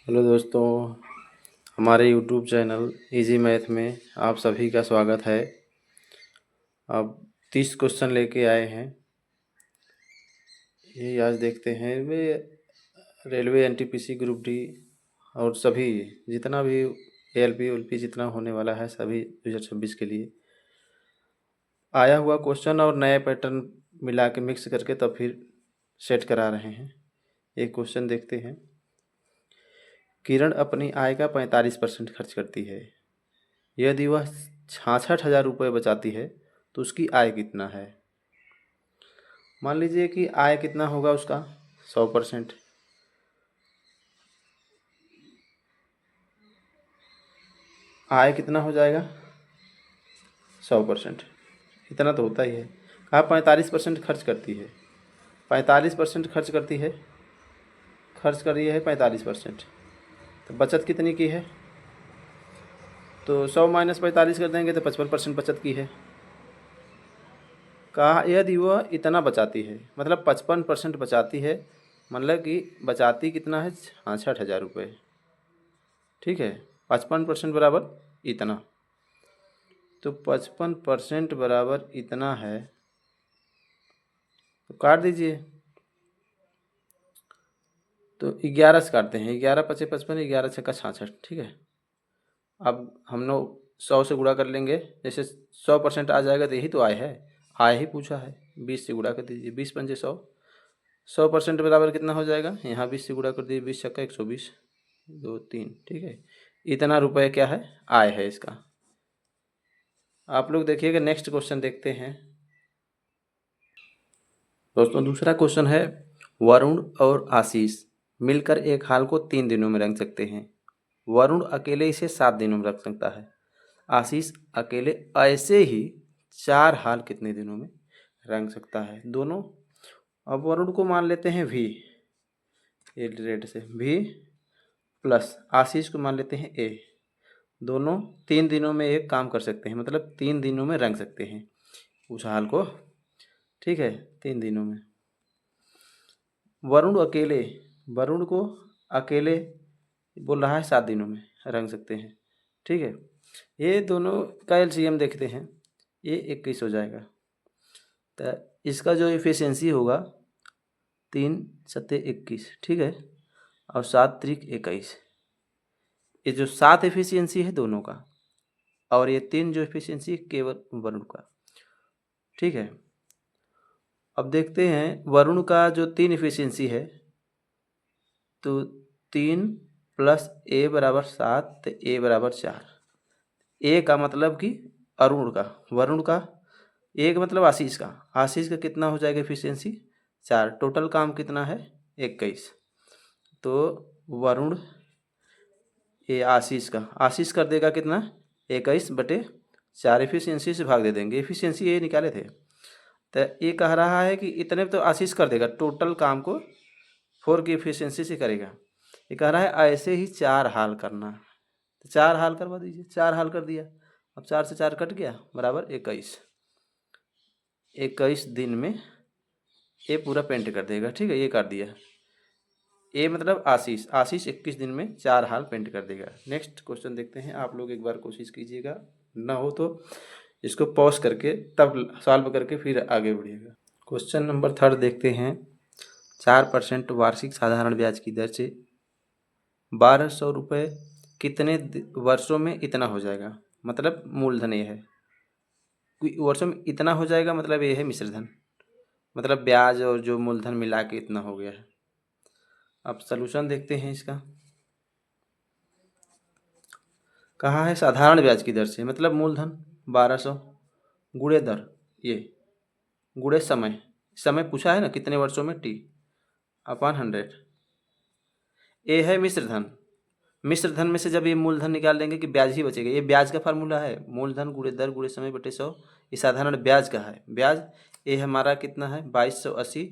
Hello दोस्तों, हमारे YouTube channel easy math में आप सभी का स्वागत है। अब 30 क्वेश्चन लेके आए हैं। ये आज देखते हैं वे रेलवे एनटीपीसी ग्रुप डी और सभी जितना भी एएलपी उलपी जितना होने वाला है सभी 2026 के लिए आया हुआ क्वेश्चन और नए पैटर्न मिला के मिक्स करके तब फिर सेट करा रहे हैं। एक क्वेश्चन देखते हैं। किरण अपनी आय का 45% खर्च करती है। यदि वह 66,000 रुपये बचाती है तो उसकी आय कितना है। मान लीजिए कि आय कितना होगा उसका 100%। आय कितना हो जाएगा 100%। इतना तो होता ही है। कहा 45% खर्च करती है। 45% खर्च करती है, खर्च कर रही है 45%। तो बचत कितनी की है, तो 100 माइनस 45 कर देंगे तो 55% बचत की है। कहा यदि वह इतना बचाती है, मतलब 55% बचाती है, मतलब कि बचाती कितना है 66,000 रुपये। ठीक है, 55% बराबर इतना, तो 55% बराबर इतना है, तो काट दीजिए। तो 11 से काटते हैं, 11 पचे 55, 11 छक्का 66। ठीक है, अब हम लोग 100 से गुणा कर लेंगे। जैसे 100% आ जाएगा तो यही तो आय है, आय ही पूछा है। 20 से गुणा कर दीजिए, 20 पंजे 100। 100% बराबर कितना हो जाएगा, यहाँ 20 से गुणा कर दीजिए, 20 छक्का 120, 2 3। ठीक है, इतना रुपये क्या है, आय है इसका। आप लोग देखिएगा, नेक्स्ट क्वेश्चन देखते हैं दोस्तों। दूसरा क्वेश्चन है, वरुण और आशीष मिलकर एक हाल को 3 दिनों में रंग सकते हैं। वरुण अकेले इसे 7 दिनों में रख सकता है। आशीष अकेले ऐसे ही 4 हाल कितने दिनों में रंग सकता है दोनों। अब वरुण को मान लेते हैं V, ये रेड से V, प्लस आशीष को मान लेते हैं A। दोनों 3 दिनों में एक काम कर सकते हैं, मतलब 3 दिनों में रंग सकते हैं उस हाल को। ठीक है, 3 दिनों में। वरुण को अकेले बोल रहा है 7 दिनों में रंग सकते हैं। ठीक है, ये दोनों का एलसीएम देखते हैं, ये 21 हो जाएगा। तो इसका जो एफिशिएंसी होगा 3 सत्ते 21। ठीक है, और 7 त्रिक 21। ये जो 7 एफिशिएंसी है दोनों का, और ये 3 जो एफिशिएंसी केवल वरुण का। ठीक है, अब देखते हैं वरुण का जो 3 एफिशिएंसी है, तो 3 प्लस ए बराबर 7, तो ए बराबर 4। ए का मतलब कि अरुण का, वरुण का। ए का मतलब आशीष का, आशीष का कितना हो जाएगा एफिशिएंसी 4। टोटल काम कितना है 21। तो वरुण ये आशीष का, आशीष कर देगा कितना 21/4। एफिशिएंसी से भाग दे देंगे, एफिशिएंसी ये निकाले थे। तो ये कह रहा है कि इतने तो आशीष कर देगा, टोटल काम को 4 की एफिशिएंसी से करेगा। ये कह रहा है ऐसे ही 4 हाल करना, तो 4 हाल करवा दीजिए। 4 हाल कर दिया, अब 4 से 4 कट गया, बराबर 21। 21 दिन में ये पूरा पेंट कर देगा। ठीक है, ये कर दिया। ए मतलब आशीष, आशीष 21 दिन में 4 हाल पेंट कर देगा। नेक्स्ट क्वेश्चन देखते हैं, आप लोग एक बार कोशिश कीजिएगा, ना हो तो इसको पॉज करके तब सॉल्व करके फिर आगे बढ़िएगा। क्वेश्चन नंबर 3 देखते हैं। 4% वार्षिक साधारण ब्याज की दर से 1200 रुपये कितने वर्षों में इतना हो जाएगा। मतलब मूलधन ये है, वर्षों में इतना हो जाएगा, मतलब ये है मिश्रधन, मतलब ब्याज और जो मूलधन मिला के इतना हो गया है। अब सलूशन देखते हैं इसका। कहा है साधारण ब्याज की दर से, मतलब मूलधन 1200 गुणे दर, ये गुणे समय, समय पूछा है ना कितने वर्षों में, T अपॉन 100। ए है मिश्रधन, मिश्रधन में से जब ये मूलधन निकाल देंगे कि ब्याज ही बचेगा। ये ब्याज का फार्मूला है, मूलधन गुणे दर गुणे समय बटे 100। ये साधारण ब्याज का है। ब्याज ये हमारा कितना है 2280।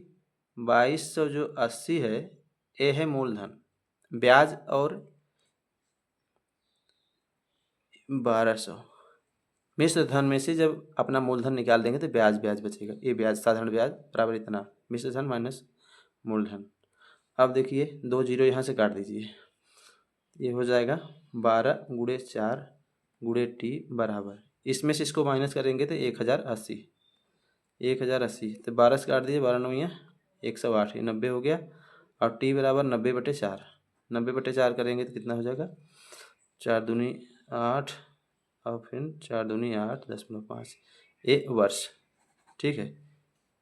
2200 जो 80 है, ये है मूलधन। ब्याज और 1200 मिश्र धन में से जब अपना मूलधन निकाल देंगे तो ब्याज ब्याज बचेगा। ये ब्याज साधारण ब्याज बराबर इतना, मिश्र धन माइनस मूलधन। अब देखिए 2 जीरो यहाँ से काट दीजिए, ये हो जाएगा 12 गुणे 4 गुणे टी बराबर, इसमें से इसको माइनस करेंगे तो 1080, 1080 तो 12 से काट दीजिए, 12 9 या 108, ये 90 हो गया। और टी बराबर 90/4, 90/4 करेंगे तो कितना हो जाएगा, 4 दूनी 8 और फिर 4 दूनी 8.5 ये वर्ष। ठीक है,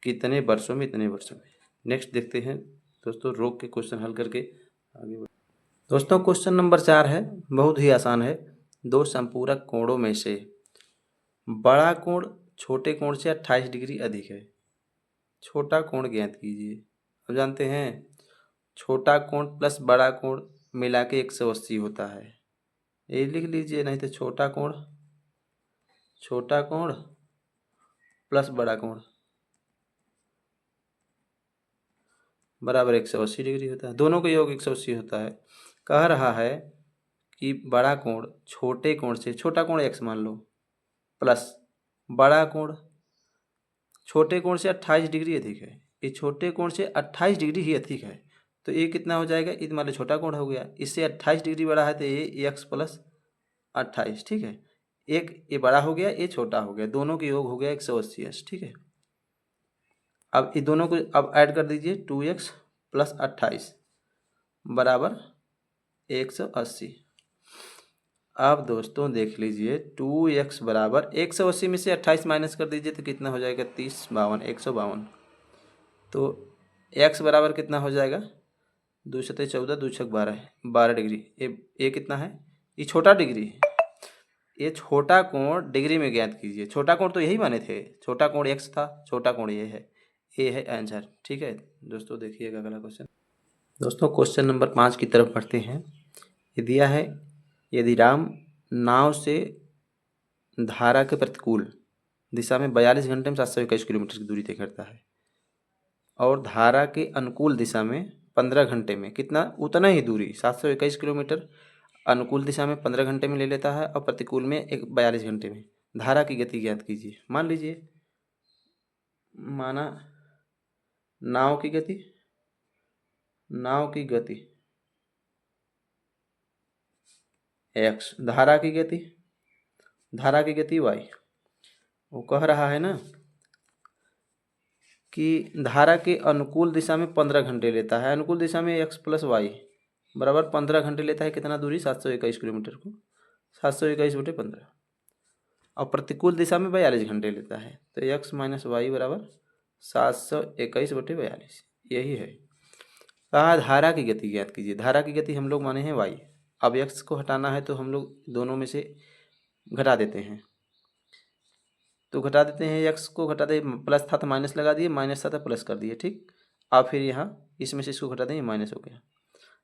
कितने वर्षों में, इतने वर्षों में। नेक्स्ट देखते हैं दोस्तों रोग के क्वेश्चन हल करके आगे बढ़। दोस्तों क्वेश्चन नंबर 4 है, बहुत ही आसान है। दो संपूरक कोणों में से बड़ा कोण छोटे कोण से 28 डिग्री अधिक है, छोटा कोण ज्ञात कीजिए। अब जानते हैं छोटा कोण प्लस बड़ा कोण मिला के 180 होता है, ये लिख लीजिए, नहीं तो छोटा कोण प्लस बड़ा कोण बराबर 180 डिग्री होता है, दोनों का योग 180 होता है। कह रहा है कि बड़ा कोण छोटे कोण से, छोटा कोण x मान लो, प्लस बड़ा कोण छोटे कोण से 28 डिग्री अधिक है, ये छोटे कोण से 28 डिग्री ही अधिक है, तो ये कितना हो जाएगा, ये मान लो छोटा कोण हो गया, इससे 28 डिग्री बड़ा है तो ये x प्लस 28। ठीक है, एक ये बड़ा हो गया, ये छोटा हो गया, दोनों के योग हो गया 180। ठीक है, अब ये दोनों को अब ऐड कर दीजिए, 2x प्लस 28 बराबर 180। अब दोस्तों देख लीजिए 2x बराबर 180 में से 28 माइनस कर दीजिए तो कितना हो जाएगा, 30 52 152। तो x बराबर कितना हो जाएगा, 2 7 14 2 6 12 12 डिग्री। ये कितना है, ये छोटा डिग्री है, ये छोटा कोण डिग्री में ज्ञात कीजिए। छोटा कोण तो यही माने थे, छोटा कोण x था, छोटा कोण ये है आंसर। ठीक है दोस्तों, देखिएगा अगला क्वेश्चन। दोस्तों क्वेश्चन नंबर 5 की तरफ बढ़ते हैं। ये दिया है, यदि राम नाव से धारा के प्रतिकूल दिशा में 42 घंटे में 721 किलोमीटर की दूरी तय करता है और धारा के अनुकूल दिशा में 15 घंटे में कितना, उतना ही दूरी 721 किलोमीटर अनुकूल दिशा में 15 घंटे में ले लेता है और प्रतिकूल में 42 घंटे में, धारा की गति ज्ञात कीजिए। मान लीजिए, माना नाव की गति x, धारा की गति y। वो कह रहा है ना कि धारा के अनुकूल दिशा में 15 घंटे लेता है, अनुकूल दिशा में x प्लस वाई बराबर 15 घंटे लेता है, कितना दूरी, 721 किलोमीटर को 721/15, और प्रतिकूल दिशा में 42 घंटे लेता है, तो x माइनस वाई बराबर 721/42, यही है। कहा धारा की गति ज्ञात कीजिए, धारा की गति हम लोग माने हैं y। अब x को हटाना है तो हम लोग दोनों में से घटा देते हैं, तो घटा देते हैं, x को घटा दे, प्लस था तो माइनस लगा दिए, माइनस था तो प्लस कर दिए। ठीक, अब फिर यहाँ इसमें से इसको घटा दें, माइनस हो गया,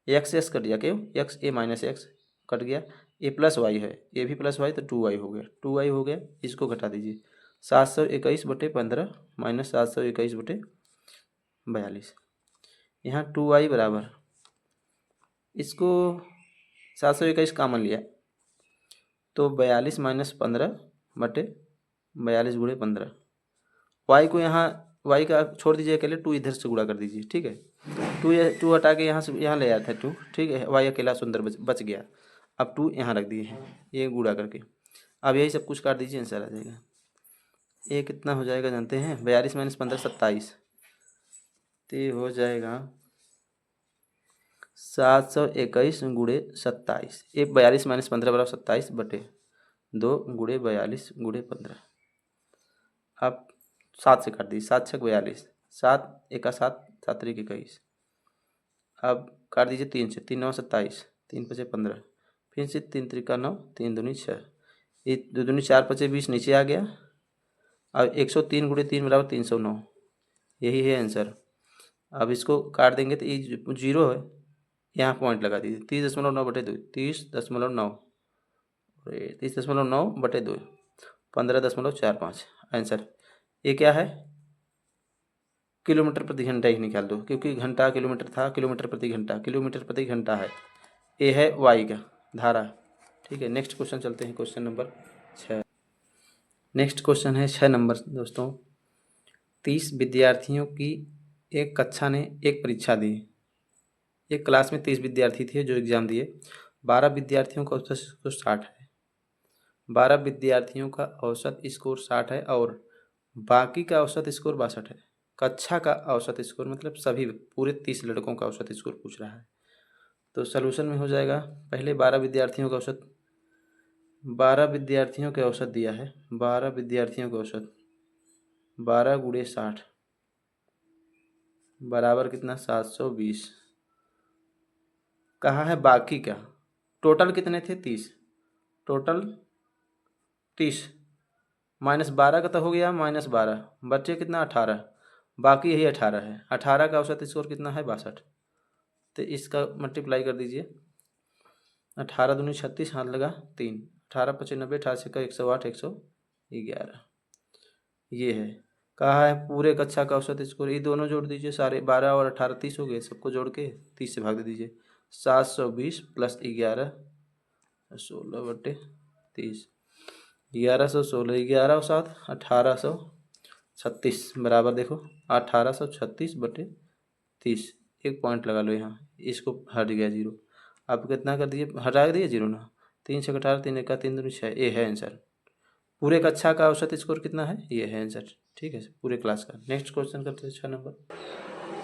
x कट गया, क्यों, x a minus x cut गया, ये प्लस वाई है, ये भी प्लस वाई तो 2y हो गया, 2y हो गया, इसको घटा दीजिए, 721/15 माइनस 721/42, यहाँ 2y बराबर, इसको 721 कामन लिया तो 42 माइनस 15/42 × 15, वाई को यहाँ वाई का छोड़ दीजिए अकेले, 2 इधर से गुणा कर दीजिए। ठीक है, 2 हटा के यहाँ से यहाँ ले आया था 2। ठीक है, वाई अकेला सुंदर बच गया, अब 2 यहाँ रख दिए हैं, ये गुणा करके अब यही सब कुछ काट दीजिए, आंसर आ जाएगा। ये कितना हो जाएगा जानते हैं, 42 माइनस 15 27, तो ये हो जाएगा 721/27। ये 42 माइनस 15 बराबर 27/2 × 42 × 15। अब 7 से काट दीजिए, 7 × 6 = 42, 7 × 7 7 × 21। अब काट दीजिए 3 से, 3 9 27, 3 5 15, फिर से 3 3 9, 3 दूनी 6, ये 2 दूनी 4 5 20 नीचे आ गया। अब 103 × 3 बराबर 309, यही है आंसर। अब इसको काट देंगे तो ये 0 है, यहाँ पॉइंट लगा दीजिए, 30.9/2, 30.9, 30.9/2, 15.45 आंसर। ये क्या है, किलोमीटर प्रति घंटा ही निकाल दो, क्योंकि घंटा किलोमीटर था, किलोमीटर प्रति घंटा है। ये है वाई का धारा। ठीक है, नेक्स्ट क्वेश्चन चलते हैं, क्वेश्चन नंबर 6। नेक्स्ट क्वेश्चन है 6 नंबर दोस्तों। 30 विद्यार्थियों की एक कक्षा ने एक परीक्षा दी, एक क्लास में 30 विद्यार्थी थे जो एग्ज़ाम दिए। 12 विद्यार्थियों का औसत स्कोर 60 है। 12 विद्यार्थियों का औसत स्कोर 60 है और बाकी का औसत स्कोर 62 है। कक्षा का औसत स्कोर मतलब सभी पूरे 30 लड़कों का औसत स्कोर पूछ रहा है। तो सलूशन में हो जाएगा, पहले 12 विद्यार्थियों का औसत, 12 विद्यार्थियों के औसत दिया है, 12 विद्यार्थियों के औसत 12 गुणे 60 बराबर कितना 720। कहा है बाकी का, टोटल कितने थे 30, टोटल 30 -12 का तो हो गया -12, बच्चे कितना 18, बाकी यही 18 है। 18 का औसत स्कोर कितना है 62, तो इसका मल्टीप्लाई कर दीजिए। 18 दूनी 36, हाथ लगा 3, 18 × 95, 88 का 108, 111 ये है। कहा है पूरे कक्षा का औसत स्कोर, ये दोनों जोड़ दीजिए सारे, 12 और 18 30 हो गए, सबको जोड़ के 30 से भाग दे दीजिए। 720 + 11 16/30, 1116, 11 और 7 1836 बराबर देखो 1836/30। एक पॉइंट लगा लो यहाँ, इसको हट गया जीरो। आप कितना कर दिए, हटा दिए जीरो ना, 3 × 18, 3 × 3 दूनी 6, ये है आंसर। पूरे कक्षा का औसत स्कोर कितना है, ये है आंसर। ठीक है, पूरे क्लास का। नेक्स्ट क्वेश्चन करते हैं 6 नंबर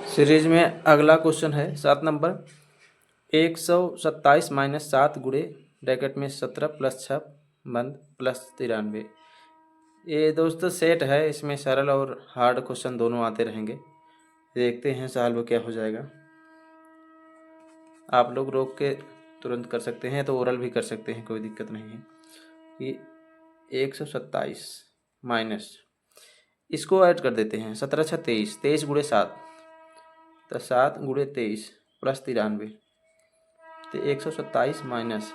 सीरीज में। अगला क्वेश्चन है 7 नंबर। 127 - 7 गुणे ब्रैकेट में 17 + 6 बंद +93। ये दोस्तों सेट है, इसमें सरल और हार्ड क्वेश्चन दोनों आते रहेंगे। देखते हैं सॉल्व क्या हो जाएगा। आप लोग रोक के तुरंत कर सकते हैं, तो ओरल भी कर सकते हैं, कोई दिक्कत नहीं है। कि 127 माइनस, इसको ऐड कर देते हैं, 17 × 6 23, 23 × 7 तो 7 × 23 +93, तो 127 माइनस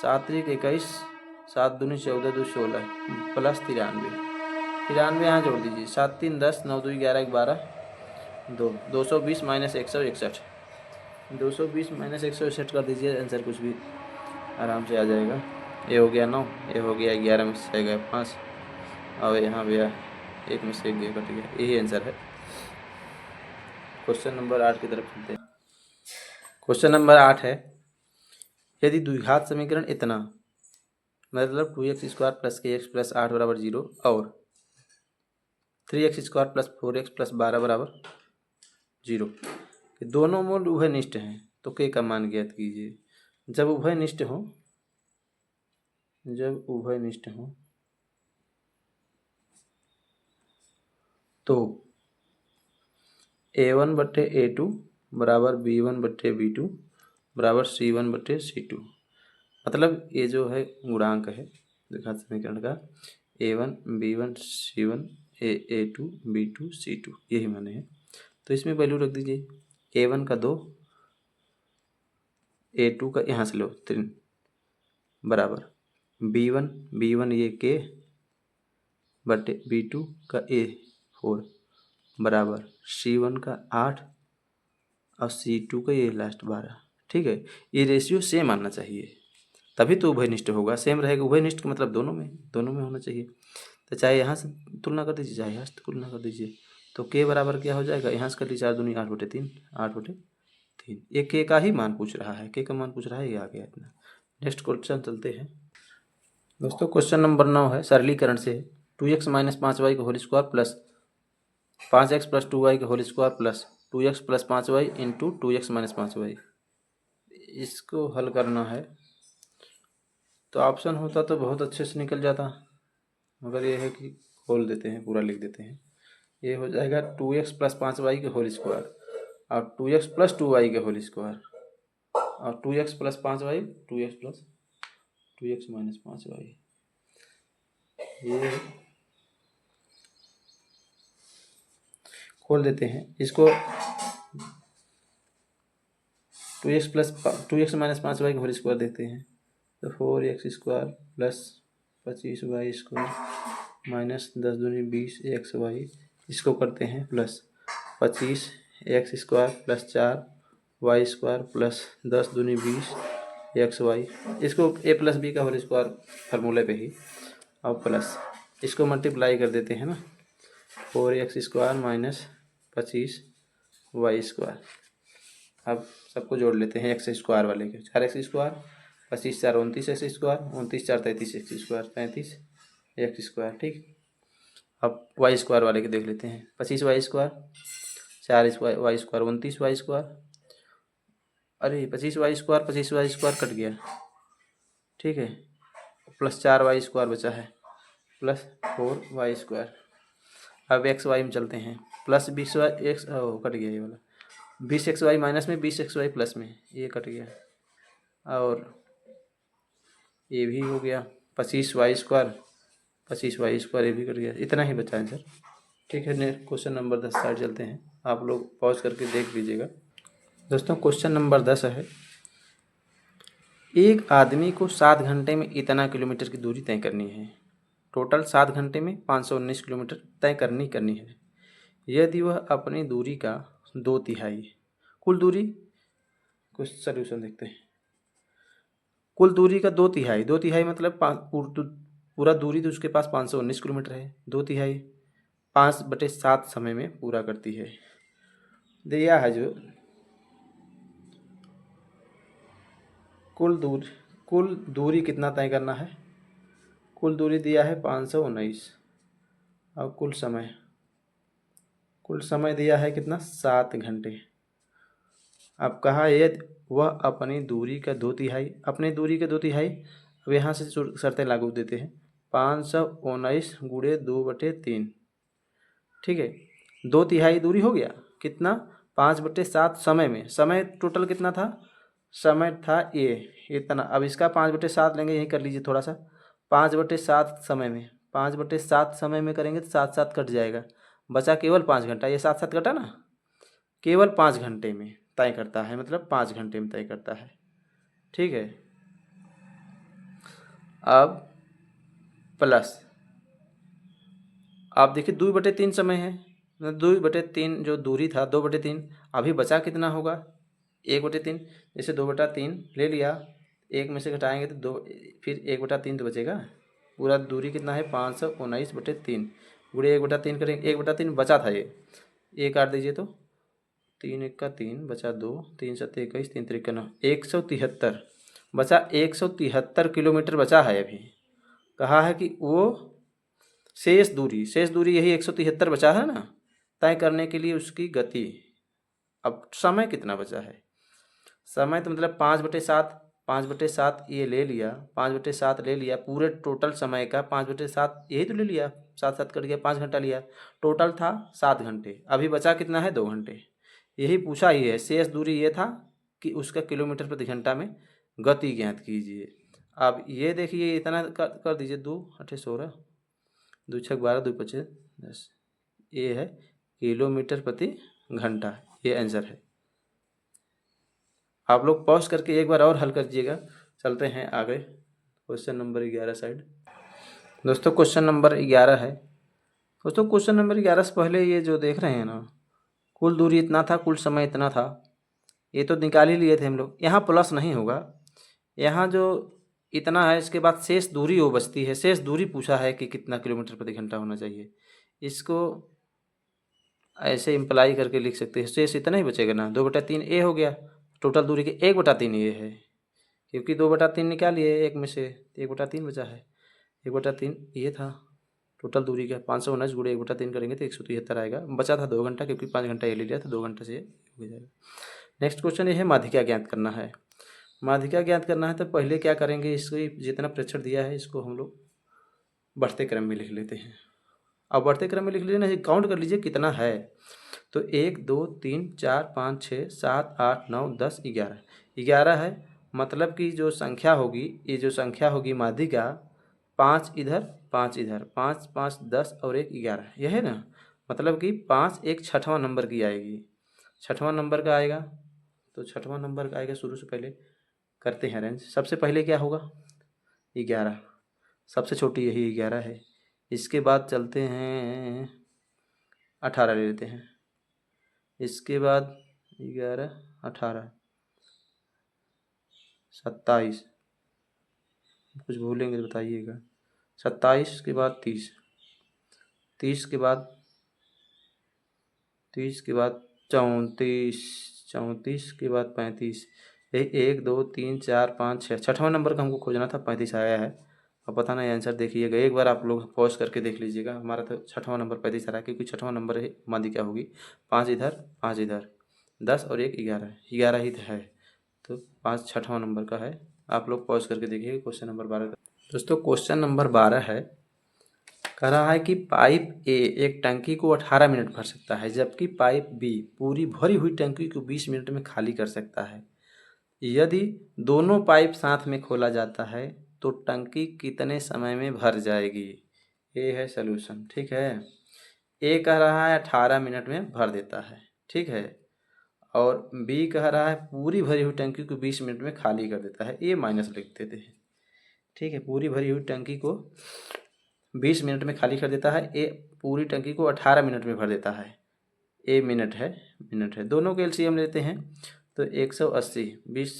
7 × 21, 7 दूनी 14, 2 16 +93, 93 यहाँ जोड़ दीजिए, 7 3 10, 9 2 11, 12 2, 220 - 161, 220 - 161 कर दीजिए, आंसर कुछ भी आराम से आ जाएगा। ये हो गया 9, ये हो गया 11 में से गया 5, और यहाँ भैया 1 में से 1 गया, कट गया, यही आंसर है। क्वेश्चन नंबर 8 की तरफ चलते हैं। क्वेश्चन नंबर 8 है, यदि द्विघात समीकरण इतना, मतलब 2x² + kx + 8 = 0 और 3x² + 4x + 12 = 0 कि दोनों मूल उभयनिष्ठ हैं, तो k का मान ज्ञात कीजिए। जब उभयनिष्ठ हो, तो a1/a2 = b1/b2 = c1/c2। मतलब ये जो है गुणांक है द्विघात समीकरण का, a1 b1 c1 a2 b2 c2, यही माने हैं। तो इसमें वैल्यू रख दीजिए, a1 का 2, a2 का यहाँ से लो 3 बराबर b1 ये k बटे b2 का a4 बराबर c1 का 8 और c2 का ये लास्ट 12। ठीक है, ये रेशियो सेम आना चाहिए, तभी तो उभयनिष्ठ होगा। सेम रहेगा, उभयनिष्ठ का मतलब दोनों में होना चाहिए। तो चाहे यहाँ से तुलना कर दीजिए, चाहे यहाँ से तुलना कर दीजिए, तो k बराबर क्या हो जाएगा, यहाँ से कर लीजिए 4 दूनी 8/3, 8/3। ये k का ही मान पूछ रहा है, k का मान पूछ रहा है, ये आ गया इतना। नेक्स्ट क्वेश्चन चलते हैं दोस्तों। क्वेश्चन नंबर 9 है, सरलीकरण से 2x - 5y का whole square plus 5x + 2y का whole square plus 2x + 5y into 2x - 5y, इसको हल करना है। तो ऑप्शन होता तो बहुत अच्छे से निकल जाता, मगर ये है कि खोल देते हैं, पूरा लिख देते हैं। ये हो जाएगा 2x + 5y के होल स्क्वायर और 2x + 2y के होल स्क्वायर और 2x + 5y 2x - 5y। ये खोल देते हैं इसको, 2x - 5y का होल स्क्वायर देते हैं, तो 4x² + 25y² -10 दूनी 20 xy, इसको करते हैं प्लस 25x² + 4y² + 10 दूनी 20 xy, इसको a + b का होल स्क्वायर फार्मूले पे ही, और प्लस इसको मल्टीप्लाई कर देते हैं ना, 4x² - 25y²। अब सबको जोड़ लेते हैं एक्स स्क्वायर वाले के। 4x², 25×4 29x², 29×4 33x², 35x²। ठीक, अब y² वाले के देख लेते हैं। 25y², 4y², 29y²। अरे 25y², 25y² कट गया। ठीक है, +4y² बचा है, +4y²। अब एक्स वाई में चलते हैं। +20y एक्स कट गया ये वाला। 20xy माइनस में, 20xy प्लस में, ये कट गया। और ये भी हो गया 25y², 25y² ये भी कट गया। इतना ही बचा है सर। ठीक है, नेक्स्ट क्वेश्चन नंबर 10 साइड चलते हैं। आप लोग पॉज करके देख लीजिएगा। दोस्तों क्वेश्चन नंबर 10 है, एक आदमी को 7 घंटे में इतना किलोमीटर की दूरी तय करनी है। टोटल 7 घंटे में 519 किलोमीटर तय करनी है। यदि वह अपनी दूरी का 2/3 कुल दूरी, कुछ सॉल्यूशन देखते हैं। कुल दूरी का 2/3 मतलब पूरा दूरी तो उसके पास 519 किलोमीटर है। 2/3 5/7 समय में पूरा करती है। दिया है जो कुल दूरी कितना तय करना है। कुल दूरी दिया है 519 और कुल समय दिया है कितना, 7 घंटे। अब कहा यदि वह अपनी दूरी का 2/3 अब यहाँ से शर्तें लागू देते हैं। 519 गुणे 2/3। ठीक है, 2/3 दूरी हो गया कितना, 5/7 समय में। समय टोटल कितना था, समय था ये इतना। अब इसका 5/7 लेंगे, यही कर लीजिए थोड़ा सा। 5/7 समय में, 5/7 समय में करेंगे तो 7 कट जाएगा, बचा केवल 5 घंटा। ये 7 कटा ना, केवल 5 घंटे में तय करता है, मतलब 5 घंटे में तय करता है। ठीक है, अब प्लस, आप देखिए 2/3 समय है, 2/3 जो दूरी था 2/3। अभी बचा कितना होगा, 1/3। जैसे 2/3 ले लिया, एक में से घटाएंगे तो 2, फिर 1/3 तो बचेगा। पूरा दूरी कितना है, 519/3 गुणे 1/3 करेंगे। 1/3 बचा था, ये काट दीजिए तो 3 × 3 बचा 2, 3 × 7 21, 3 × 3 9, 173 बचा। 173 किलोमीटर बचा है। अभी कहा है कि वो शेष दूरी यही 173 बचा है ना, तय करने के लिए उसकी गति। अब समय कितना बचा है, समय तो मतलब 5/7, 5/7 ये ले लिया, 5/7 ले लिया। पूरे टोटल समय का 5/7 यही तो ले लिया, 7 कट गया, 5 घंटा लिया। टोटल था 7 घंटे, अभी बचा कितना है, 2 घंटे। यही पूछा ही है, शेष दूरी ये था कि उसका किलोमीटर प्रति घंटा में गति ज्ञात कीजिए। अब ये देखिए, इतना कर दीजिए, 2 8 16, 2 6 12, 2 5 10, ये है किलोमीटर प्रति घंटा, ये आंसर है। आप लोग पॉज करके एक बार और हल कर दीजिएगा। चलते हैं आगे क्वेश्चन नंबर 11 साइड। दोस्तों क्वेश्चन नंबर 11 है। दोस्तों क्वेश्चन नंबर 11 से पहले ये जो देख रहे हैं ना, कुल दूरी इतना था, कुल समय इतना था, ये तो निकाल ही लिए थे हम लोग। यहाँ प्लस नहीं होगा, यहाँ जो इतना है इसके बाद शेष दूरी वो बचती है। शेष दूरी पूछा है कि कितना किलोमीटर प्रति घंटा होना चाहिए। इसको ऐसे इम्प्लाई करके लिख सकते हैं, शेष इतना ही बचेगा ना, 2/3 ए हो गया। टोटल दूरी के 1/3 ये है, क्योंकि 2/3 निकालिए एक में से, 1/3 बचा है। 1/3 ये था टोटल दूरी का। 519 गुणे 1/3 करेंगे तो 173 आएगा। बचा था 2 घंटा, क्योंकि 5 घंटा ये ले लिया तो 2 घंटे से हो जाएगा। नेक्स्ट क्वेश्चन ये है, माध्यिका ज्ञात करना है। माध्यिका ज्ञात करना है तो पहले क्या करेंगे, इसको जितना प्रेक्षण दिया है इसको हम लोग बढ़ते क्रम में लिख लेते हैं। अब बढ़ते क्रम में लिख लीजिए ना, काउंट कर लीजिए कितना है। तो 1 2 3 4 5 6 7 8 9 10 11, 11 है। मतलब कि जो संख्या होगी, ये जो संख्या होगी माध्यिका, 5 इधर 5 इधर, 5 5 10 और 1 11, यह है ना। मतलब कि 5 एक छठवां नंबर की आएगी, छठवां नंबर का आएगा। तो छठवां नंबर का आएगा, शुरू से पहले करते हैं रेंज। सबसे पहले क्या होगा, 11, सबसे छोटी यही 11 है। इसके बाद चलते हैं 18 ले लेते हैं। इसके बाद 11 18 27, कुछ भूलेंगे तो बताइएगा। 27 के बाद 30, 30 के बाद 34, 34 के बाद 35, यही 1 2 3 4 5 6, छठवां नंबर का हमको खोजना था, 35 आया है। अब पता नहीं आंसर देखिएगा, एक बार आप लोग पॉज करके देख लीजिएगा। हमारा तो छठवां नंबर 35 आ रहा है, क्योंकि छठवां नंबर है माध्यिका होगी। 5 इधर 5 इधर, 10 और 1 11, 11 ही है, तो 5 छठवां नंबर का है। आप लोग पॉज करके देखिए क्वेश्चन नंबर 12 का। दोस्तों क्वेश्चन नंबर 12 है, कह रहा है कि पाइप ए एक टंकी को 18 मिनट भर सकता है, जबकि पाइप बी पूरी भरी हुई टंकी को 20 मिनट में खाली कर सकता है। यदि दोनों पाइप साथ में खोला जाता है तो टंकी कितने समय में भर जाएगी। ये है सलूशन, ठीक है। ए कह रहा है 18 मिनट में भर देता है, ठीक है, और बी कह रहा है पूरी भरी हुई टंकी को 20 मिनट में खाली कर देता है। ए माइनस लिख देते हैं, ठीक है। पूरी भरी हुई टंकी को 20 मिनट में खाली कर देता है, ए पूरी टंकी को 18 मिनट में भर देता है। ए मिनट है, दोनों के एलसीएम लेते हैं तो 180, 20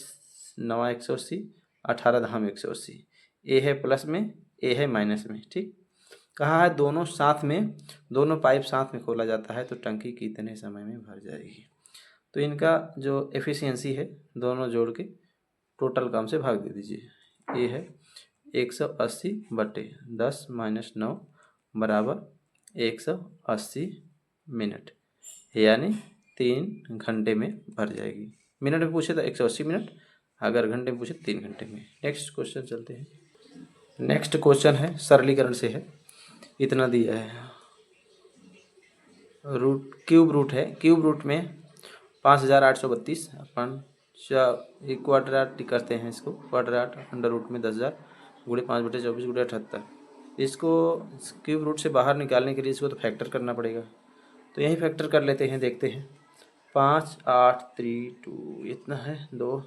9 180, 18 धाम 180। ए है प्लस में, ए है माइनस में, ठीक। कहा है दोनों साथ में, दोनों पाइप साथ में खोला जाता है तो टंकी कितने समय में भर जाएगी। तो इनका जो एफिशिएंसी है दोनों जोड़ के टोटल काम से भाग दे दीजिए। ये है 180 बटे 10 माइनस 9 बराबर 180 मिनट, यानी 3 घंटे में भर जाएगी। मिनट में पूछे तो 180 मिनट, अगर घंटे में पूछे 3 घंटे में। नेक्स्ट क्वेश्चन चलते हैं। नेक्स्ट क्वेश्चन है, सरलीकरण से है, इतना दिया है। क्यूब रूट है, क्यूब रूट में 5832 अपन क्वाड्रेट करते हैं इसको, क्वाड्रेट अंडर रूट में 10,000 गुणे 5/24 गुणे 78। इसको क्यूब रूट से बाहर निकालने के लिए इसको तो फैक्टर करना पड़ेगा, तो यही फैक्टर कर लेते हैं, देखते हैं। 5 8 3 2 इतना है, 2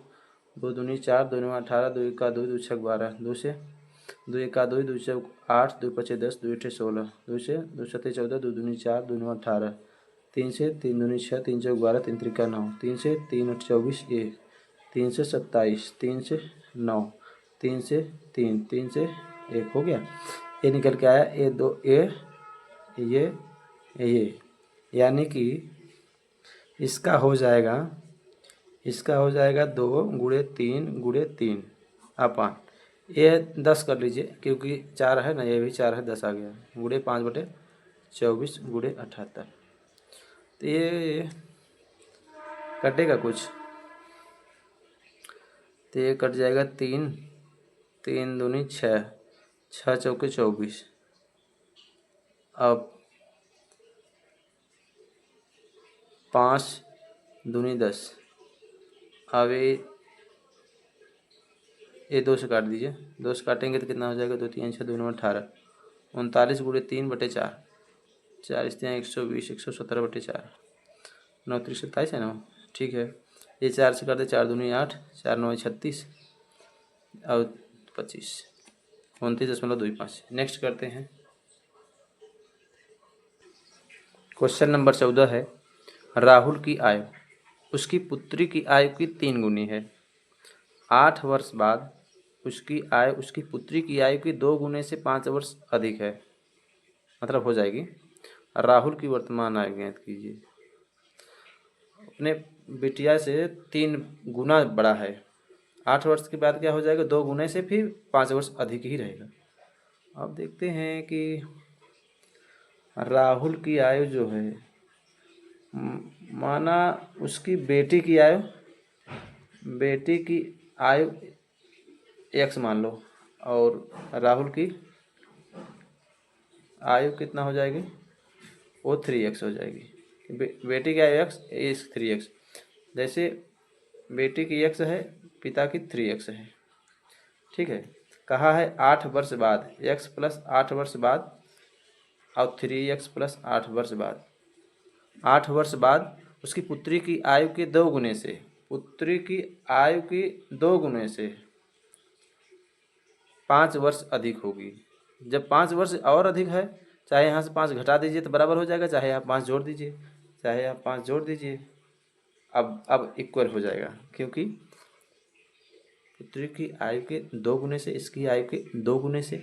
2 दूनी 4, 2 9 18, 2 1 2 2 6 12, 2 से 2 1 2 2 6 8, 2 5 10, 2 8 16, 2 से 2 7 14, 2 दूनी 4, 2 9 18, 3 से 3 दूनी 6, 3 4 12, 3 3 9, 3 से 3 8 24 1, 3 से 27, 3 से 9, 3 से 3, 3 से 1 हो गया। ये निकल के आया ए 2 ये यानी कि इसका हो जाएगा 2 गुणे 3 गुणे 3 अपान ये 10 कर लीजिए, क्योंकि 4 है ना, ये भी 4 है, 10 आ गया, गुणे 5/24 गुणे 78। तो ये कटेगा कुछ, तो ये कट जाएगा 3 3 दूनी 6, 6 चौके 24। अब 5 दूनी 10, अब ये 2 से काट दीजिए, 2 से काटेंगे तो कितना हो जाएगा, 2 3 6 2 9 18, 39 गुणे 3/4, 4 इस 120, 117/4, 9 3 27 है ना, ठीक है। ये 4 से कर दे, 4 दूनी 8, 4 9 36 और 25, 29.25। नेक्स्ट करते हैं। क्वेश्चन नंबर 14 है, राहुल की आयु उसकी पुत्री की आयु की 3 गुनी है। 8 वर्ष बाद उसकी आयु उसकी पुत्री की आयु की 2 गुने से 5 वर्ष अधिक है, मतलब हो जाएगी। राहुल की वर्तमान आयु ज्ञात कीजिए। अपने बिटिया से 3 गुना बड़ा है, 8 वर्ष के बाद क्या हो जाएगा, 2 गुने से फिर 5 वर्ष अधिक ही रहेगा। अब देखते हैं कि राहुल की आयु जो है, माना उसकी बेटी की आयु x मान लो, और राहुल की आयु कितना हो जाएगी, वो 3x हो जाएगी। बेटी की आयु x, इस 3x, जैसे बेटी की x है, पिता की 3x है, ठीक है। कहा है 8 वर्ष बाद, x प्लस 8 वर्ष बाद और 3x प्लस 8 वर्ष बाद, 8 वर्ष बाद उसकी पुत्री की आयु के 2 गुने से, पुत्री की आयु की 2 गुने से 5 वर्ष अधिक होगी। जब 5 वर्ष और अधिक है, चाहे यहाँ से 5 घटा दीजिए तो बराबर हो जाएगा, चाहे आप 5 जोड़ दीजिए, चाहे आप 5 जोड़ दीजिए, अब इक्वल हो जाएगा, क्योंकि पुत्री की आयु के 2 गुने से इसकी आयु के 2 गुने से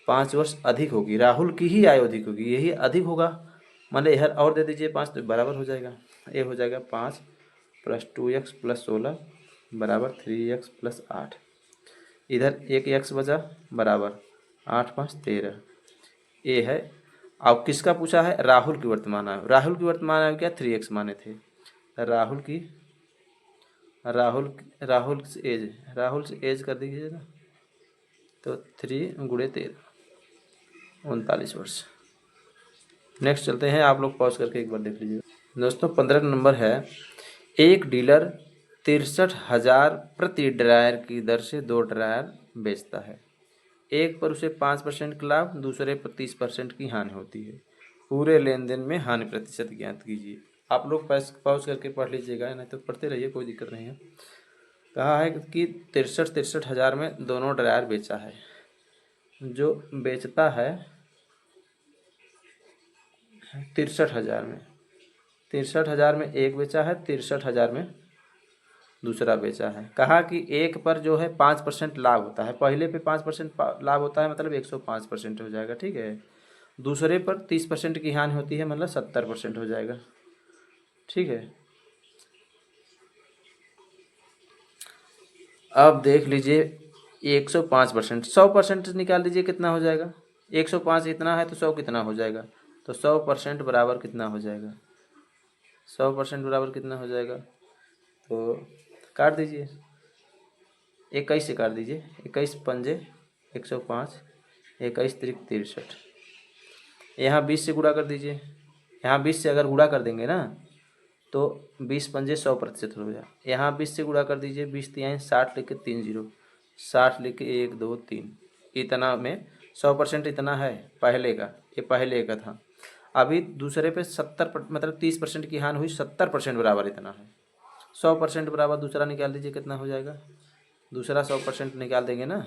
5 वर्ष अधिक होगी। राहुल की ही आयु अधिक होगी, यही अधिक होगा, मान ली और दे दीजिए 5 तो बराबर हो जाएगा। ये हो जाएगा 5 प्लस 2x प्लस 16 बराबर 3x प्लस 8। इधर एक x बचा बराबर 8 5 13। ये है। अब किसका पूछा है? राहुल की वर्तमान आयु। राहुल की वर्तमान आयु क्या 3x माने थे। राहुल की राहुल से एज कर दीजिए ना, तो 3 गुणे 13 39 वर्ष। नेक्स्ट चलते हैं, आप लोग पॉज करके एक बार देख लीजिए दोस्तों। 15 नंबर है, एक डीलर 63,000 प्रति ड्रायर की दर से 2 ड्रायर बेचता है। एक पर उसे 5% का लाभ, दूसरे पर 30% की हानि होती है। पूरे लेन देन में हानि प्रतिशत ज्ञात कीजिए। आप लोग पॉज करके पढ़ लीजिएगा, नहीं तो पढ़ते रहिए, कोई दिक्कत नहीं है। कहा है कि 63,000 में दोनों ड्रायर बेचा है। जो बेचता है 63,000 में, 63,000 में एक बेचा है, 63,000 में दूसरा बेचा है। कहा कि एक पर जो है 5% लाभ होता है, पहले पे 5% लाभ होता है, मतलब 105% हो जाएगा, ठीक है। दूसरे पर 30% की हानि होती है, मतलब 70% हो जाएगा, ठीक है। अब देख लीजिए 105%, 100% निकाल दीजिए, कितना हो जाएगा। 105 इतना है तो 100 कितना हो जाएगा, तो 100% बराबर कितना हो जाएगा, 100% बराबर कितना हो जाएगा, तो काट दीजिए, 21 से काट दीजिए, 21 पंजे 105, 21 त्रिक 63। यहाँ 20 से गुणा कर दीजिए, यहाँ 20 से अगर गुणा कर देंगे ना तो 20 पंजे 100% हो गया। यहाँ 20 से गुणा कर दीजिए, 20 तिहाई 60 लिख के 3 0, 60 लिख के 1 2 3, इतना में 100% इतना है पहले का, ये पहले का था। अभी दूसरे पे 70 मतलब 30% की हानि हुई, 70% बराबर इतना है। 100% बराबर दूसरा निकाल दीजिए, कितना हो जाएगा, दूसरा 100% निकाल देंगे ना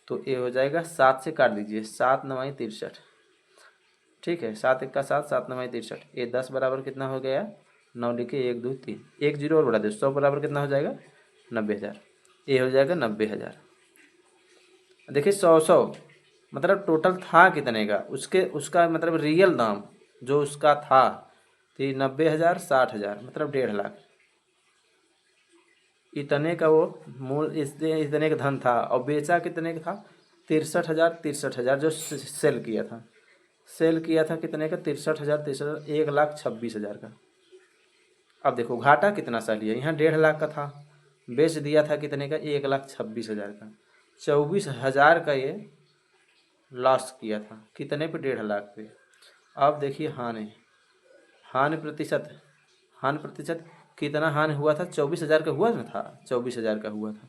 तो ये हो जाएगा, 7 से काट दीजिए, 7 9 63, ठीक है। 7 1 का 7, 7 9 63, ये 10 बराबर कितना हो गया, 9 लिखे 1 2 3, 1 0 और बढ़ा दे, 100 बराबर कितना हो जाएगा, 90,000। ये हो जाएगा 90,000। देखिए 100 मतलब टोटल था कितने का, उसका मतलब रियल दाम जो उसका था, तो 90,000 60,000 मतलब 1.5 लाख, इतने का वो मूल, इतने का धन था। और बेचा कितने का था, 63,000 जो सेल किया था, कितने का, 63,000 1,26,000 का। अब देखो घाटा कितना सा लिया, यहाँ 1.5 लाख का था, बेच दिया था कितने का, 1,26,000 का, 24,000 का ये लॉस किया था, कितने पे, 1.5 लाख पे। अब देखिए हानि प्रतिशत कितना हानि हुआ था, 24,000 का हुआ ना था, 24,000 का हुआ था,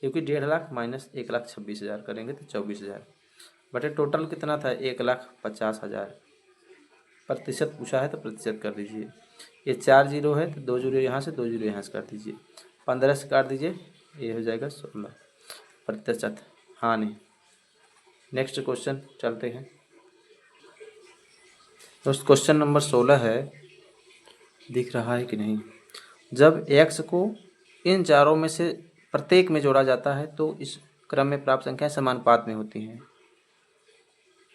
क्योंकि 1.5 लाख माइनस 1,26,000 करेंगे तो 24,000 बटे टोटल कितना था, 1,50,000। प्रतिशत पूछा है तो प्रतिशत कर दीजिए। ये 4 जीरो है तो 2 जीरो यहाँ से, 2 जीरो यहाँ से काट दीजिए, 15 से काट दीजिए, ये हो जाएगा 16 प्रतिशत हानि। नेक्स्ट क्वेश्चन चलते हैं दोस्त। क्वेश्चन नंबर 16 है, दिख रहा है कि नहीं। जब x को इन चारों में से प्रत्येक में जोड़ा जाता है तो इस क्रम में प्राप्त संख्याएं समानुपात में होती हैं।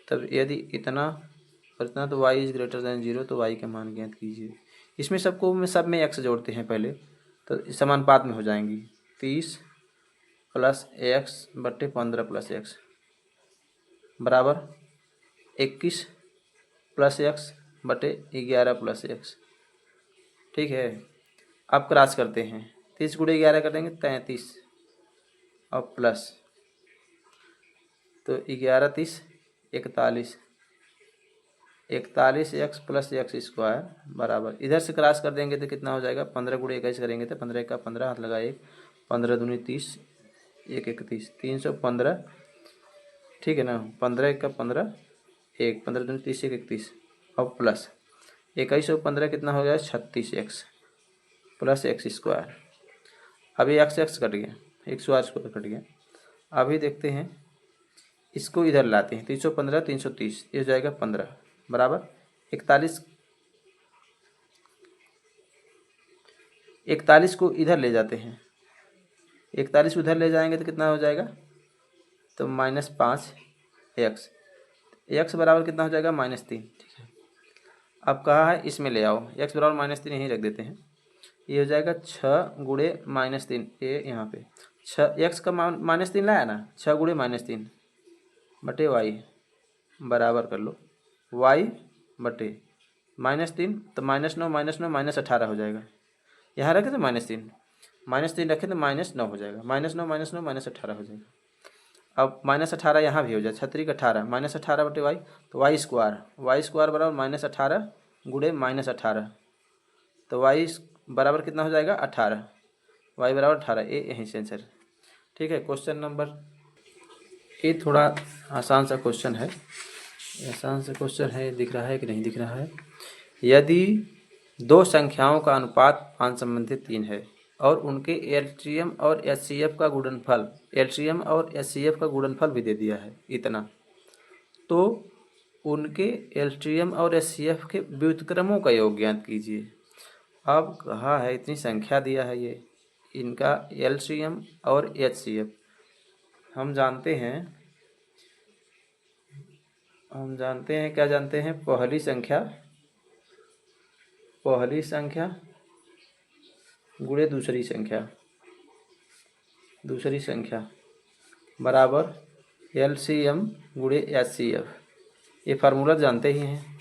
तब यदि इतना और इतना तो y इज ग्रेटर दैन 0, तो y का मान ज्ञात कीजिए। इसमें सब में x जोड़ते हैं पहले, तो समानुपात में हो जाएंगी। 30 प्लस x बट्टे 15 प्लस x बराबर 21 प्लस x बटे 11 प्लस x, ठीक है। अब क्रॉस करते हैं, 30 गुणे 11 करेंगे 33 और प्लस, तो 11 30 41, 41 x प्लस एक्स स्क्वायर बराबर, इधर से क्रॉस कर देंगे तो कितना हो जाएगा, 15 गुणे 21 करेंगे तो 15 का 15, हाथ लगा 1, 15 दूनी 30, 1 31, 315, ठीक है ना। 15 का 15, 1 15 दूनी 30, 1 31 और प्लस 21 और 15 कितना हो गया, 36x प्लस एक्स स्क्वायर। अभी एक्स कट गया, एक स्क्वायर कट गया। अभी देखते हैं, इसको इधर लाते हैं, 315 330, ये हो जाएगा 15 बराबर 41, 41 को इधर ले जाते हैं, 41 को इधर ले जाएंगे तो कितना हो जाएगा, तो -5 एक्स बराबर कितना हो जाएगा, -3, ठीक है। अब कहा है इसमें ले आओ, x बराबर -3 यहीं रख देते हैं, ये हो जाएगा 6 गुणे -3, ये यहाँ पे 6 एक्स का -3 लाया ना, 6 गुणे -3 बटे वाई बराबर कर लो वाई बटे -3, तो -9 -18 हो जाएगा। यहाँ रखे तो -3 रखें तो -9 हो जाएगा, -9 -18 हो जाएगा। अब -18 यहाँ भी हो जाए, 6 18 -18 बटे वाई, तो वाई स्क्वायर बराबर -18 गुणे -18, तो वाई बराबर कितना हो जाएगा 18, वाई बराबर 18, ये यहीं से आंसर। ठीक है, क्वेश्चन नंबर, ये थोड़ा आसान सा क्वेश्चन है, आसान सा क्वेश्चन है, दिख रहा है कि नहीं दिख रहा है। यदि दो संख्याओं का अनुपात 5:3 है और उनके एलसीएम और एचसीएफ का गुणनफल, एलसीएम और एचसीएफ का गुणनफल भी दे दिया है इतना, तो उनके एलसीएम और एचसीएफ के व्युत्क्रमों का योग ज्ञात कीजिए। अब कहा है, इतनी संख्या दिया है, ये इनका एलसीएम और एचसीएफ हम जानते हैं क्या जानते हैं, पहली संख्या गुणे दूसरी संख्या बराबर एलसीएम गुणे एचसीएफ, ये फार्मूला जानते ही हैं।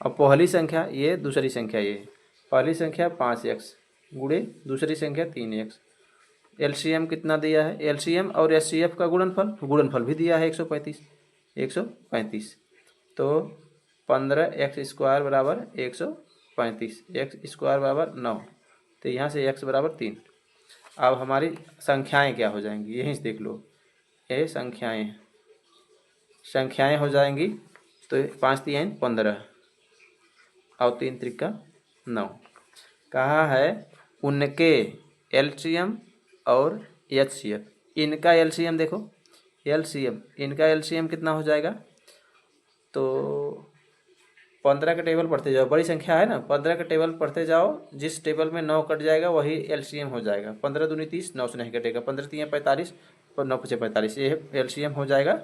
अब पहली संख्या ये, दूसरी संख्या ये, पहली संख्या 5x गुणे दूसरी संख्या 3x, एलसीएम कितना दिया है, एलसीएम और एचसीएफ का गुणनफल भी दिया है 135, तो 15x² बराबर 135, x² बराबर 9, तो यहाँ से x बराबर 3। अब हमारी संख्याएं क्या हो जाएंगी, यहीं से देख लो, ये संख्याएं हो जाएंगी, तो 5 3 15 और 3 त्रिका 9। कहा है उनके एलसीएम और एचसीएफ, इनका एलसीएम देखो, इनका एलसीएम कितना हो जाएगा, तो 15 का टेबल पढ़ते जाओ, बड़ी संख्या है ना, 15 का टेबल पढ़ते जाओ, जिस टेबल में 9 कट जाएगा वही एलसीएम हो जाएगा। 15 दूनी 30, 9 से नहीं कटेगा, 15 3 45 और 9 5 45, ये एलसीएम हो जाएगा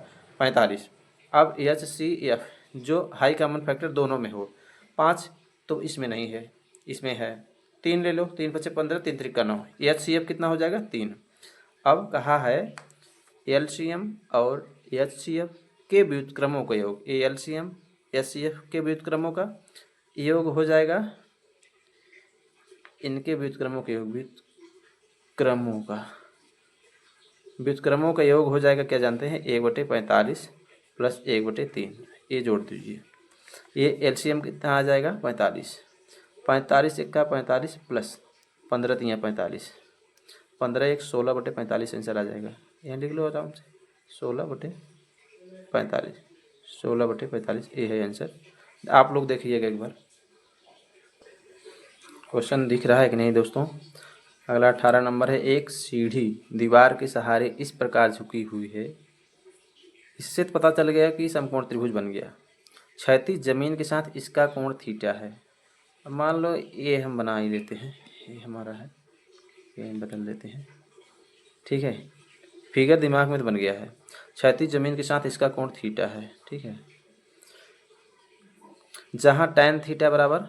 45। अब एचसीएफ जो हाई कॉमन फैक्टर दोनों में हो, 5 तो इसमें नहीं है, इसमें है 3 ले लो, 3 5 15, 3 त्रिका 9, एचसीएफ कितना हो जाएगा 3। अब कहा है एलसीएम और एचसीएफ के व्युत्क्रमों का योग, ये एलसीएम एचसीएफ के व्युत्क्रमों का योग हो जाएगा, इनके व्युत्क्रमों के योग, व्युत्क्रमों का योग हो जाएगा, क्या जानते हैं, 1/45 प्लस 1/3, ये जोड़ दीजिए, ये एलसीएम कितना आ जाएगा 45, 45 1 45 प्लस 15 3 45, 15 1 16/45 आंसर आ जाएगा। यहाँ लिख लो आराम से, 16/45, ये है आंसर। आप लोग देखिएगा एक बार, क्वेश्चन दिख रहा है कि नहीं दोस्तों। अगला 18 नंबर है, एक सीढ़ी दीवार के सहारे इस प्रकार झुकी हुई है, इससे तो पता चल गया कि समकोण त्रिभुज बन गया। क्षैतिज जमीन के साथ इसका कोण थीटा है। अब मान लो ये हम बना ही लेते हैं, ये हमारा है, ये बदल देते हैं, ठीक है, फिगर दिमाग में तो बन गया है। क्षैतिज जमीन के साथ इसका कोण थीटा है, ठीक है, जहाँ tan थीटा बराबर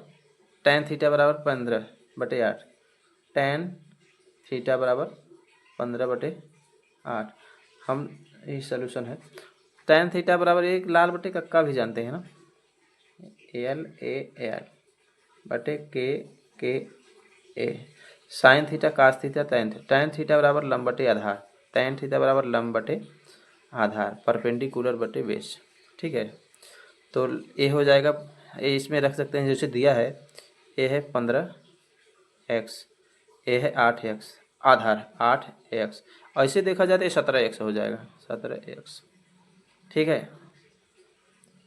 15/8, tan थीटा बराबर 15/8, हम ये सॉल्यूशन है। tan थीटा बराबर एक लाल बटे कक्का भी जानते हैं ना, LAL बटे के ए, sine theta cos theta tan theta बराबर लंब बटे आधार, tan थीटा बराबर लंब बटे आधार, परपेंडिकुलर बटे बेस, ठीक है। तो ये हो जाएगा, ये इसमें रख सकते हैं, जैसे दिया है, ये है 15x, ये है 8x, आधार 8x, ऐसे देखा जाए तो 17x हो जाएगा, 17x, ठीक है।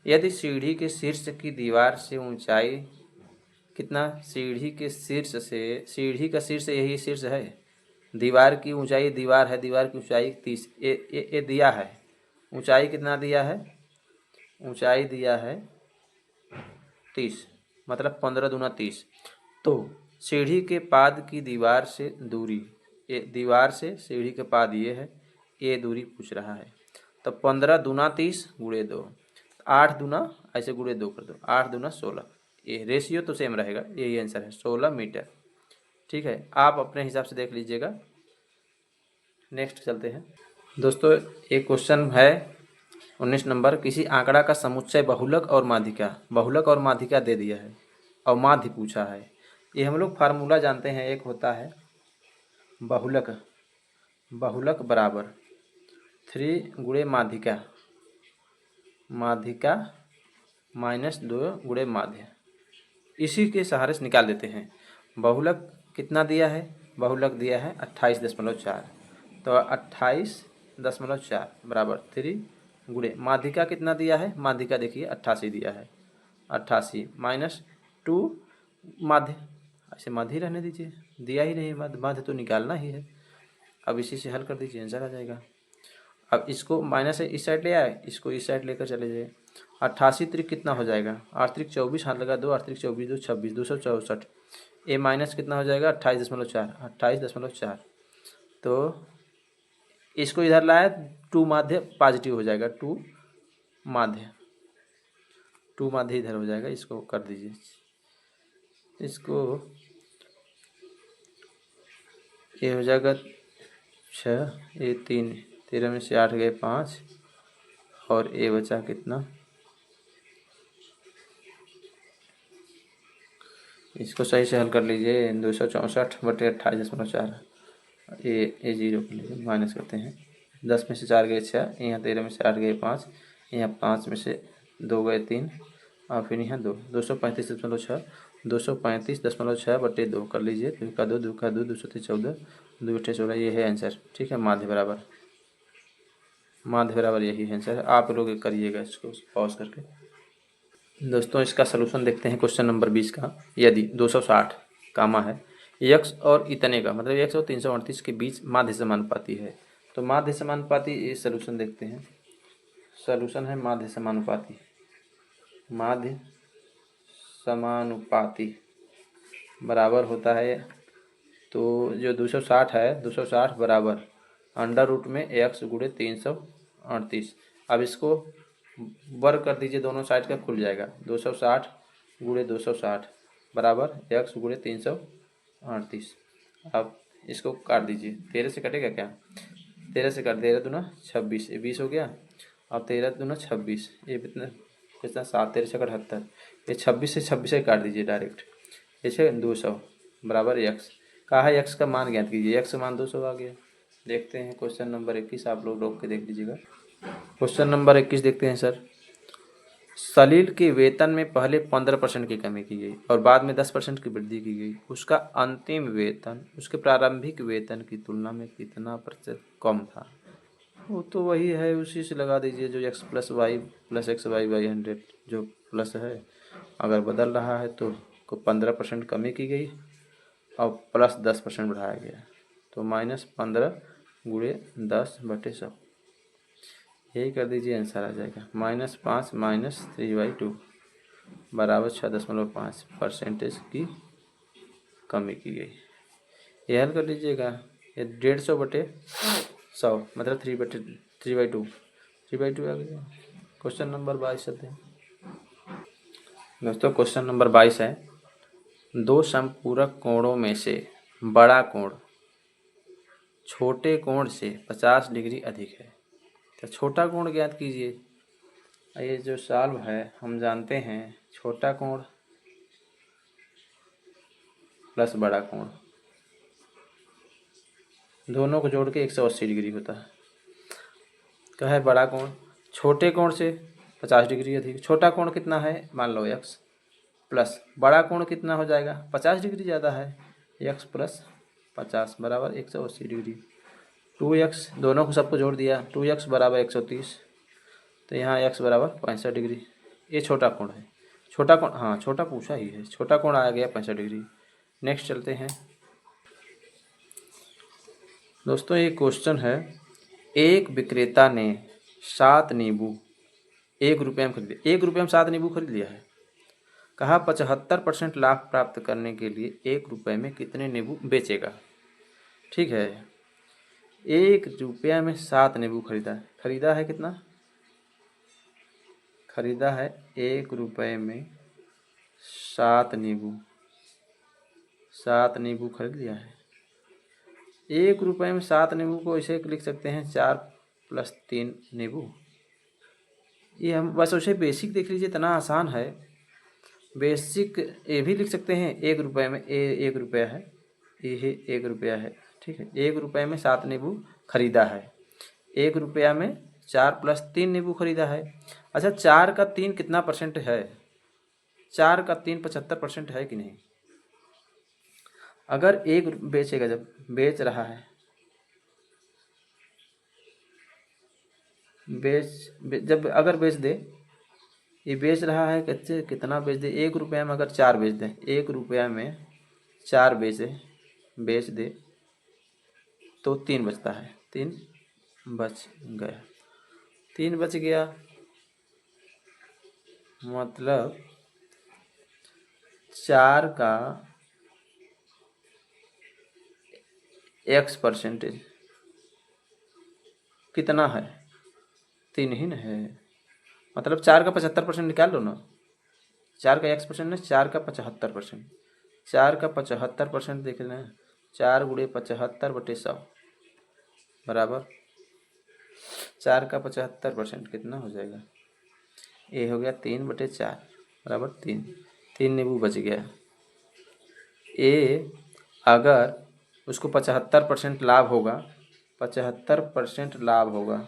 यदि सीढ़ी के शीर्ष की दीवार से ऊंचाई कितना, सीढ़ी का शीर्ष यही शीर्ष है, दीवार की ऊंचाई, दीवार की ऊंचाई 30, ये दिया है, ऊंचाई कितना दिया है, ऊंचाई दिया है 30, मतलब 15 दूना 30, तो सीढ़ी के पाद की दीवार से दूरी, ये दीवार से सीढ़ी के पाद ये है, ये दूरी पूछ रहा है, तो 15 दूना 30 गुणे 2, 8 दूना ऐसे गुणे 2 कर दो, 8 दूना 16, ये रेशियो तो सेम रहेगा, यही आंसर है 16 मीटर। ठीक है, आप अपने हिसाब से देख लीजिएगा। नेक्स्ट चलते हैं दोस्तों। एक क्वेश्चन है 19 नंबर, किसी आंकड़ा का समुच्चय बहुलक और माध्यिका दे दिया है और माध्य पूछा है। ये हम लोग फार्मूला जानते हैं, एक होता है बहुलक बराबर 3 गुणे माध्यिका माइनस 2 गुणे माध्य। इसी के सहारे से निकाल देते हैं। बहुलक कितना दिया है? बहुलक दिया है 28.4, तो 28.4 बराबर 3 गुणे माध्यिका कितना दिया है? माध्यिका देखिए 88 दिया है, 88 माइनस 2 माध्य। ऐसे माध्य ही रहने दीजिए, दिया ही नहीं माध्य तो निकालना ही है। अब इसी से हल कर दीजिए, आंसर आ जाएगा। अब इसको माइनस है इस साइड ले आए, इसको इस साइड लेकर चले जाइए। 88 त्रिक कितना हो जाएगा? 8 त्रिक 24, हाथ लगा 2, 8 त्रिक 24, 2 26, 264। ए माइनस कितना हो जाएगा? 28.4। तो इसको इधर लाए, 2 माध्य पॉजिटिव हो जाएगा, 2 माध्य इधर हो जाएगा। इसको कर दीजिए, इसको ये हो जाएगा 6, ये 3, 13 में से 8 गए 5, और ए बचा कितना? इसको सही से हल कर लीजिए। 264/28.4, ये 0 कर लीजिए, माइनस करते हैं। 10 में से 4 गए 6, यहाँ 13 में से 8 गए 5, यहाँ 5 में से 2 गए 3, और फिर यहाँ 2, 235.6, 235.6/2 कर लीजिए। 2 का 2, 2 का 2, 2 7 14, 2 8 16, ये है आंसर। ठीक है, माध्य बराबर यही है आंसर। आप लोग करिएगा इसको पॉज करके। दोस्तों इसका सलूशन देखते हैं क्वेश्चन नंबर 20 का। यदि 260 कामा है यक्स और इतने का मतलब यक्स और 338 के बीच माध्य समानुपाती है, तो माध्य समानुपाती ये सलूशन देखते हैं। सलूशन है माध्य समानुपाती बराबर होता है, तो जो 260 है 260 बराबर अंडर रूट में एक्स गुणे 338। अब इसको वर्ग कर दीजिए, दोनों साइड का खुल जाएगा। 260 गुणे 260 बराबर एक्स गुणे 338। अब इसको काट दीजिए, 13 से कटेगा क्या? 13 से काट, 13 दूना 26, ये 20 हो गया। अब 13 दूना 26, ये कितना 7, 13 से 78, ये 26 से 26 से काट दीजिए डायरेक्ट। ये 200 बराबर एक्स। कहा है एक्स का मान ज्ञात कीजिए, एक्स का मान 200 आ गया। देखते हैं क्वेश्चन नंबर 21, आप लोग रोक के देख लीजिएगा। क्वेश्चन नंबर 21 देखते हैं सर। सलील के वेतन में पहले 15% की कमी की गई और बाद में 10% की वृद्धि की गई। उसका अंतिम वेतन उसके प्रारंभिक वेतन की तुलना में कितना प्रतिशत कम था? वो तो वही है, उसी से लगा दीजिए, जो x + y + xy/100 जो प्लस है, अगर बदल रहा है तो 15% कमी की गई और प्लस 10% बढ़ाया गया, तो -15 गुणे 10/100, यही कर दीजिए, आंसर आ जाएगा। -5 - 3/2 बराबर 6.5% की कमी की गई। ये हल कर लीजिएगा। ये 150/100 मतलब 3/2 आ गया। क्वेश्चन नंबर 22 चलते हैं दोस्तों। क्वेश्चन नंबर 22 है, दो समपूरक कोणों में से बड़ा कोण छोटे कोण से 50 डिग्री अधिक है, तो छोटा कोण ज्ञात कीजिए। ये जो सॉल्व है हम जानते हैं, छोटा कोण प्लस बड़ा कोण दोनों को जोड़ के 180 डिग्री होता है। क्या है? बड़ा कोण छोटे कोण से 50 डिग्री अधिक। छोटा कोण कितना है? मान लो x, प्लस बड़ा कोण कितना हो जाएगा? 50 डिग्री ज़्यादा है, x + 50 बराबर 180 डिग्री। 2x दोनों को सबको जोड़ दिया, 2x बराबर 130, तो यहाँ x बराबर 65 डिग्री। ये छोटा कोण है। छोटा कोण, हाँ छोटा पूछा ही है, छोटा कोण आ गया 65 डिग्री। नेक्स्ट चलते हैं दोस्तों। ये क्वेश्चन है, एक विक्रेता ने 7 नींबू 1 रुपये में खरीदे। 1 रुपये में 7 नींबू खरीद लिया है। कहा 75% लाभ प्राप्त करने के लिए 1 रुपये में कितने नींबू बेचेगा? ठीक है, 1 रुपया में 7 नींबू खरीदा है कितना? खरीदा है 1 रुपये में 7 नींबू। 7 नींबू खरीद लिया है। 1 रुपये में 7 नींबू को ऐसे लिख सकते हैं 4 + 3 नींबू। ये हम बस उसे बेसिक देख लीजिए, इतना आसान है। बेसिक ये भी लिख सकते हैं 1 रुपये में, 1 रुपया है, ये 1 रुपया है, ठीक है। 1 रुपये में 7 नींबू खरीदा है। 1 रुपया में 4 + 3 नींबू खरीदा है। अच्छा, 4 का 3 कितना % है? 4 का 3 75% है कि नहीं? अगर एक बेचेगा, जब बेच रहा है, जब अगर बेच दे, ये बेच रहा है कच्चे, कितना बेच दे? 1 रुपया में अगर 4 बेच दे, 1 रुपया में 4 बेच दे तो 3 बचता है, 3 बच गया, 3 बच गया। मतलब 4 का x% कितना है? 3 ही न है। मतलब 4 का 75% निकाल लो ना। 4 का x% ना, 4 का 75%। 4 का 75% देख लें, 4 × 75/100 बराबर 4 का 75% कितना हो जाएगा? ये हो गया 3/4 बराबर 3। 3 नींबू बच गया। ये अगर उसको 75% लाभ होगा, 75% लाभ होगा,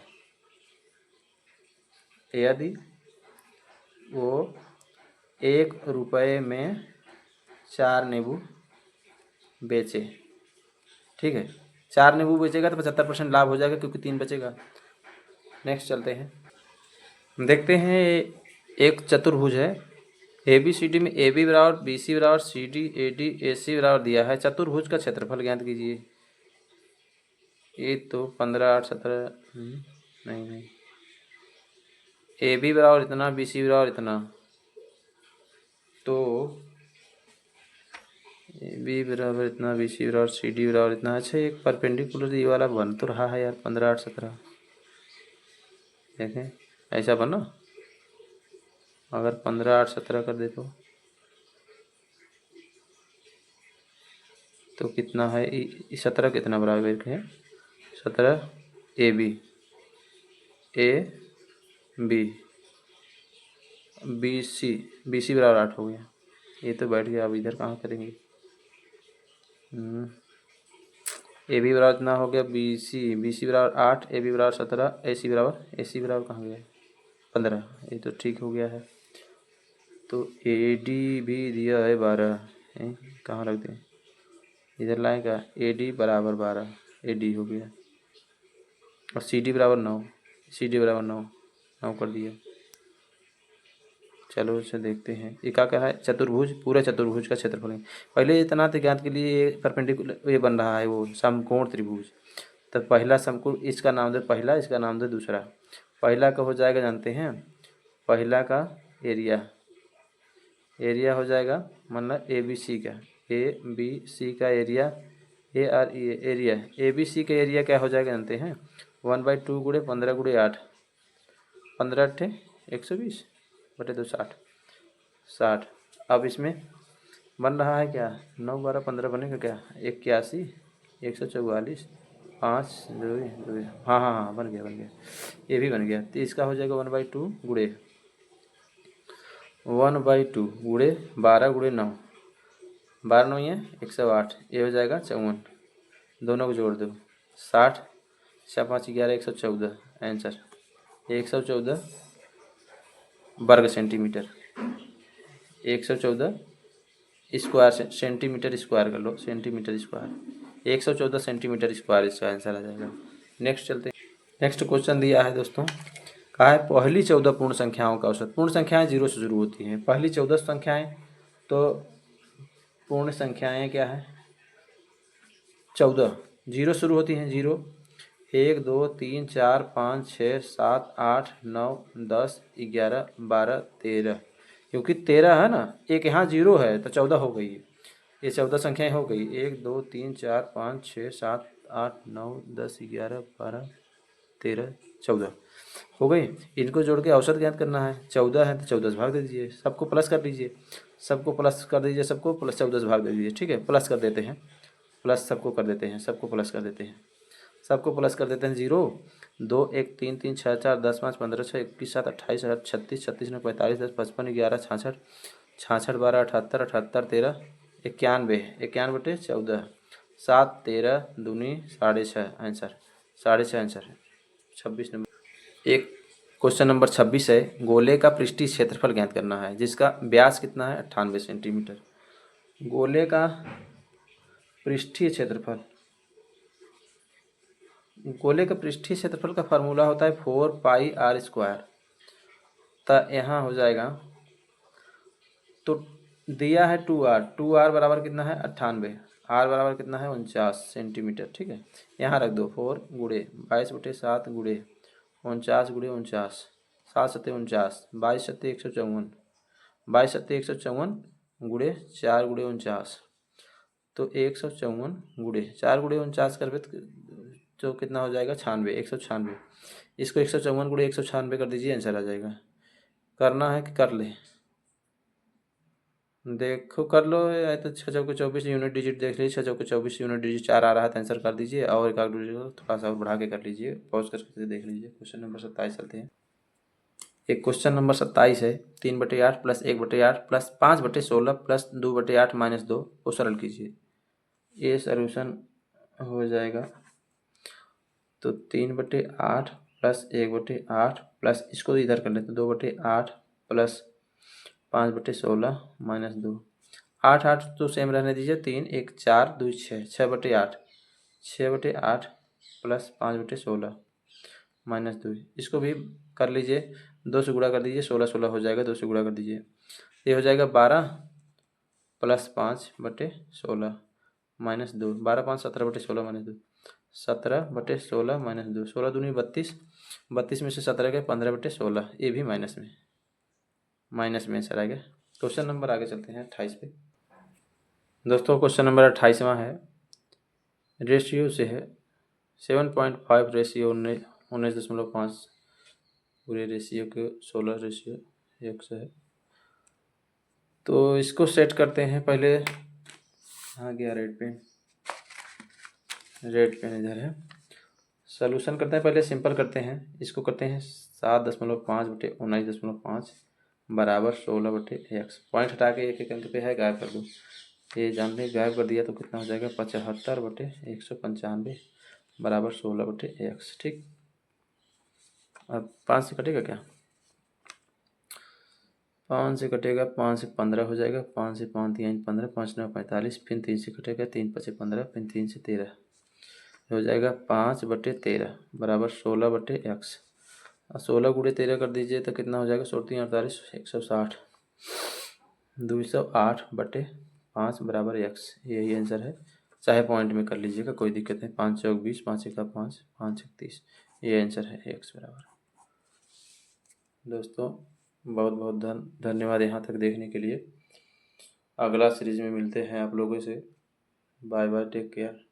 यदि वो 1 रुपये में 4 नींबू बेचे, ठीक है। 4 नींबू बेचेगा तो 75% लाभ हो जाएगा, क्योंकि 3 बचेगा। नेक्स्ट चलते हैं, देखते हैं। एक चतुर्भुज है, ABCD में AB बराबर BC बराबर CD AD AC बराबर दिया है। चतुर्भुज का क्षेत्रफल ज्ञात कीजिए। ये तो 15 8 17 नहीं, AB बराबर इतना, BC बराबर इतना, तो AB बराबर इतना, BC बराबर CD बराबर इतना। अच्छा, एक परपेंडिकुलर ये वाला बन तो रहा है यार, 15 8 17, देखें ऐसा बना। अगर 15 8 17 कर दे तो कितना है? 17 कितना बराबर है? 17 AB BC बराबर 8 हो गया। ये तो बैठ गया, अब इधर कहाँ करेंगे? AB बराबर इतना हो गया, BC बराबर 8, AB बराबर 17, AC बराबर कहाँ गया? 15। ये तो ठीक हो गया है। तो AD भी दिया है 12, कहाँ रख दें? इधर लाएगा, AD बराबर 12, AD हो गया। और CD बराबर 9, CD बराबर 9 कर दिया। चलो इसे देखते हैं, ये क्या है? चतुर्भुज, पूरे चतुर्भुज का क्षेत्रफल है। पहले इतना तो ज्ञात के लिए परपेंडिकुलर ये बन रहा है, वो समकोण त्रिभुज। तो पहला समकोण, इसका नाम दे पहला, इसका नाम दे दूसरा। पहला का हो जाएगा, जानते हैं, पहला का एरिया हो जाएगा, मतलब ABC का, ABC का एरिया, एरिया ABC का एरिया क्या हो जाएगा जानते हैं? 1/2 × 15 × 8, 15 × 120/2 60। अब इसमें बन रहा है क्या? 9 12 15 बनेगा क्या? 81 144 5 2 2। हाँ, बन गया, ये भी बन गया। तो इसका हो जाएगा 1/2 × 1/2 × 12 × 9, 12 9 है 108, ये हो जाएगा 54। दोनों को जोड़ दो, 60 6 5 11 114, आंसर 114 वर्ग सेंटीमीटर। 114 स्क्वायर सेंटीमीटर स्क्वायर कर लो, सेंटीमीटर स्क्वायर, 114 सेंटीमीटर स्क्वायर इसका आंसर आ जाएगा। नेक्स्ट चलते हैं। नेक्स्ट क्वेश्चन दिया है दोस्तों, कहा है पहली 14 पूर्ण संख्याओं का औसत। पूर्ण संख्याएं 0 से शुरू होती हैं। पहली 14 संख्याएं, तो पूर्ण संख्याएं क्या है? 14, 0 शुरू होती हैं। 0 1 2 3 4 5 6 7 8 9 10 11 12 13, क्योंकि 13 है ना, एक यहाँ 0 है तो 14 हो गई। ये 14 संख्याएं हो गई, 1 2 3 4 5 6 7 8 9 10 11 12 13 14 हो गई। इनको जोड़ के औसत ज्ञात करना है। 14 है तो 14 से भाग दे दीजिए, सबको प्लस कर लीजिए। सबको प्लस कर दीजिए, सबको प्लस 14 से भाग दे दीजिए, ठीक है। प्लस कर देते हैं, प्लस सबको कर देते हैं, सबको प्लस कर देते हैं, सबको प्लस कर देते हैं। 0 2 1 3 3 6 4 10 5 15 6 21 7 28 36 36 9 45 10 55 11 66 66 12 78 78 13 91 91 बटे 14 7 13 दूनी 6.5 आंसर 6.5 आंसर है 26 नंबर। एक क्वेश्चन नंबर 26 है, गोले का पृष्ठीय क्षेत्रफल ज्ञात करना है जिसका व्यास कितना है 98 सेंटीमीटर। गोले का पृष्ठीय क्षेत्रफल, गोले का पृष्ठीय क्षेत्रफल का फार्मूला होता है 4πr²। तो यहाँ हो जाएगा, तो दिया है 2r, 2r बराबर कितना है 98, r बराबर कितना है 49 सेंटीमीटर, ठीक है। यहाँ रख दो 4 गुड़े 22/7 गुड़े 49 गुड़े 49 7 सत्ते 49 22 सत्ते 154 22 सत्ते 154 गुड़े 4 गुड़े 49, तो 154 गुड़े 4 गुड़े 49 कर तो कितना हो जाएगा 96, 196। इसको 154 गुड़े 196 कर दीजिए, आंसर आ जाएगा। करना है कि कर ले, देखो कर लो, या तो 6 चौके 24 यूनिट डिजिट देख लीजिए, 6 चौके 24 यूनिट डिजिट 4 आ रहा है तो आंसर कर दीजिए, और एक आध डिजिट को थोड़ा सा और बढ़ा के कर लीजिए, पॉज करके देख लीजिए। क्वेश्चन नंबर 27 चलते हैं। एक क्वेश्चन नंबर 27 है, 3/8 प्लस 1/8 प्लस 5/16 प्लस 2/8 माइनस 2 को सरल कीजिए। ये सॉल्यूशन हो जाएगा, तो 3/8 प्लस 1/8 प्लस इसको इधर कर लेते हैं 2/8 प्लस 5/16 माइनस 2, 8 8 तो सेम रहने दीजिए, 3 1 4 2 6 6/8 6/8 प्लस 5/16 माइनस 2, इसको भी कर लीजिए, 2 से गुणा कर दीजिए, 16 16 हो जाएगा, 2 से गुणा कर दीजिए, ये हो जाएगा 12 प्लस 5/16 माइनस 2, 12 5 17/16 माइनस 2, 17/16 माइनस 2, 16 दूनी 32, 32 में से 17 गए 15/16, ये भी माइनस में आंसर आएगा। क्वेश्चन नंबर आगे चलते हैं 28 पे। दोस्तों क्वेश्चन नंबर 28वां है, रेशियो से है 7.5 रेशियो 19.5 पूरे रेशियो के 16 रेशियो 1 से है। तो इसको सेट करते हैं पहले, आ गया रेड पेन इधर है। सॉल्यूशन करते हैं, पहले सिंपल करते हैं, इसको करते हैं 7.5/19.5 बराबर 16/x। पॉइंट हटा के एक एक अंक पे है गायब कर दो, ये जान ले गायब कर दिया तो कितना हो जाएगा 75/195 बराबर 16/x, ठीक। अब 5 से कटेगा क्या, 5 से कटेगा, 5 से 15 हो जाएगा, 5 से 5 3 15 5 9 45, फिर 3 से कटेगा, 3 5 15, फिर 3 से 13 हो जाएगा 5/13 बराबर 16/x। 16 गुणे 13 कर दीजिए तो कितना हो जाएगा 16 48 160 208/5 बराबर x, यही आंसर है। चाहे पॉइंट में कर लीजिएगा, कोई दिक्कत नहीं। 5 चौक 20 5 1 5 5 31, ये आंसर है x बराबर। दोस्तों बहुत बहुत धन्यवाद यहाँ तक देखने के लिए। अगला सीरीज में मिलते हैं आप लोगों से। Bye bye, take care.